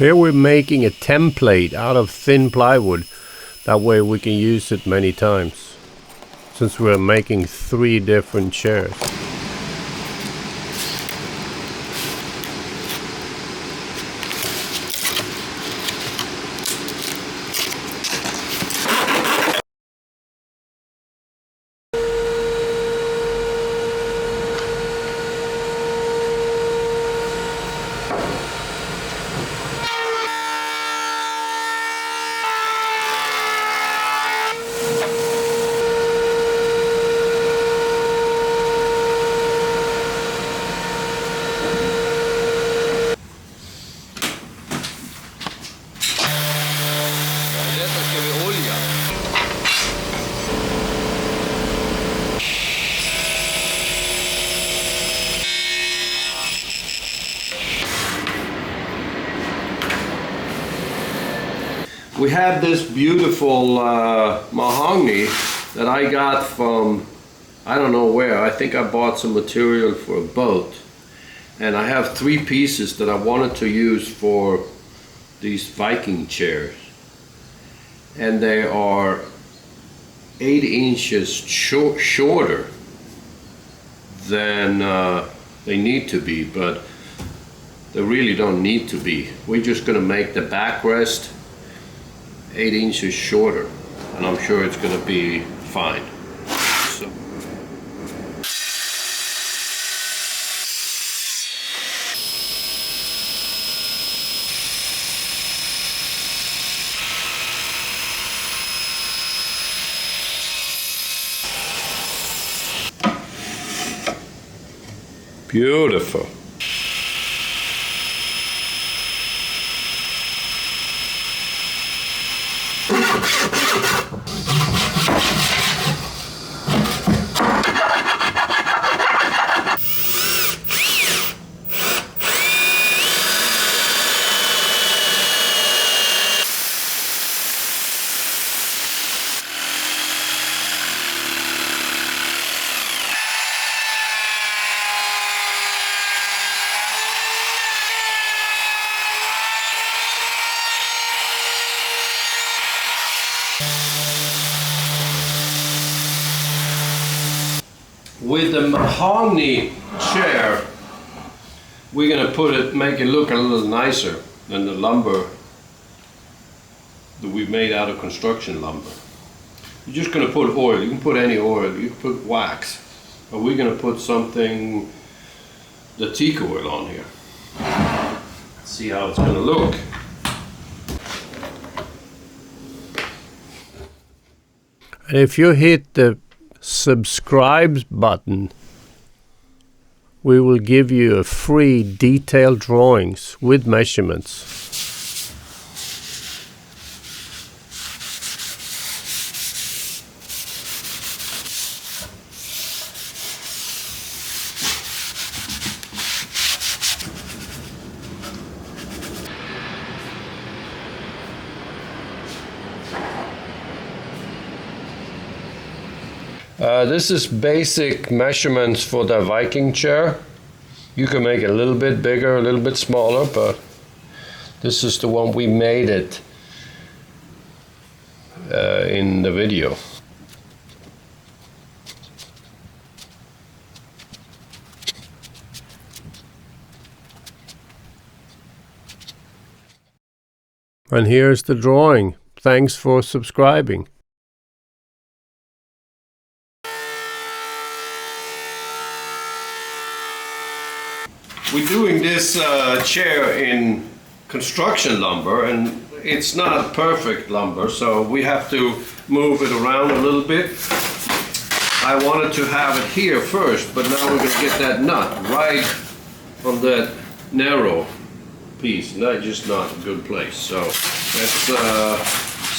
Here we're making a template out of thin plywood. That way we can use it many times, since we're making 3 different chairs. We have this beautiful mahogany that I got from, I don't know where. I think I bought some material for a boat. And I have 3 pieces that I wanted to use for these Viking chairs. And they are 8 inches shorter than they need to be, but they really don't need to be. We're just going to make the backrest 8 inches shorter, and I'm sure it's going to be fine. So. Beautiful. With the mahogany chair, we're gonna make it look a little nicer than the lumber that we made out of construction lumber. You're just gonna put oil. You can put any oil. You can put wax, but we're gonna put something, the teak oil on here. Let's see how it's gonna look. And if you hit the subscribe button, we will give you a free detailed drawings with measurements. This is basic measurements for the Viking chair. You can make it a little bit bigger, a little bit smaller, but this is the one we made it in the video. And here's the drawing. Thanks for subscribing. We're doing this chair in construction lumber, and it's not perfect lumber, so we have to move it around a little bit. I wanted to have it here first, but now we're going to get that nut right from that narrow piece, and that's just not a good place. So let's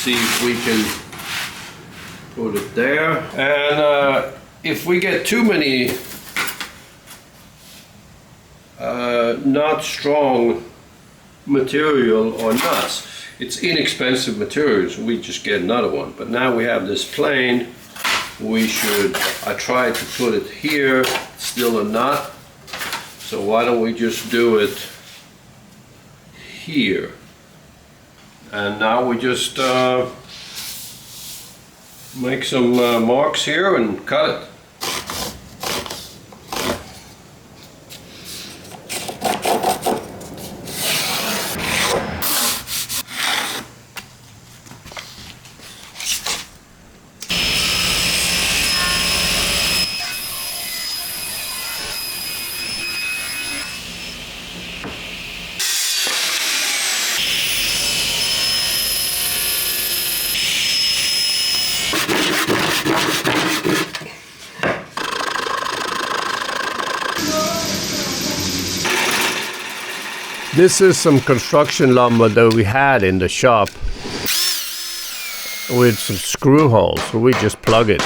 see if we can put it there. And if we get too many not strong material or nuts, it's inexpensive materials, we just get another one. But now we have this plane, I tried to put it here, it's still a nut, so why don't we just do it here? And now we just make some marks here and cut it. This is some construction lumber that we had in the shop with some screw holes, so we just plug it.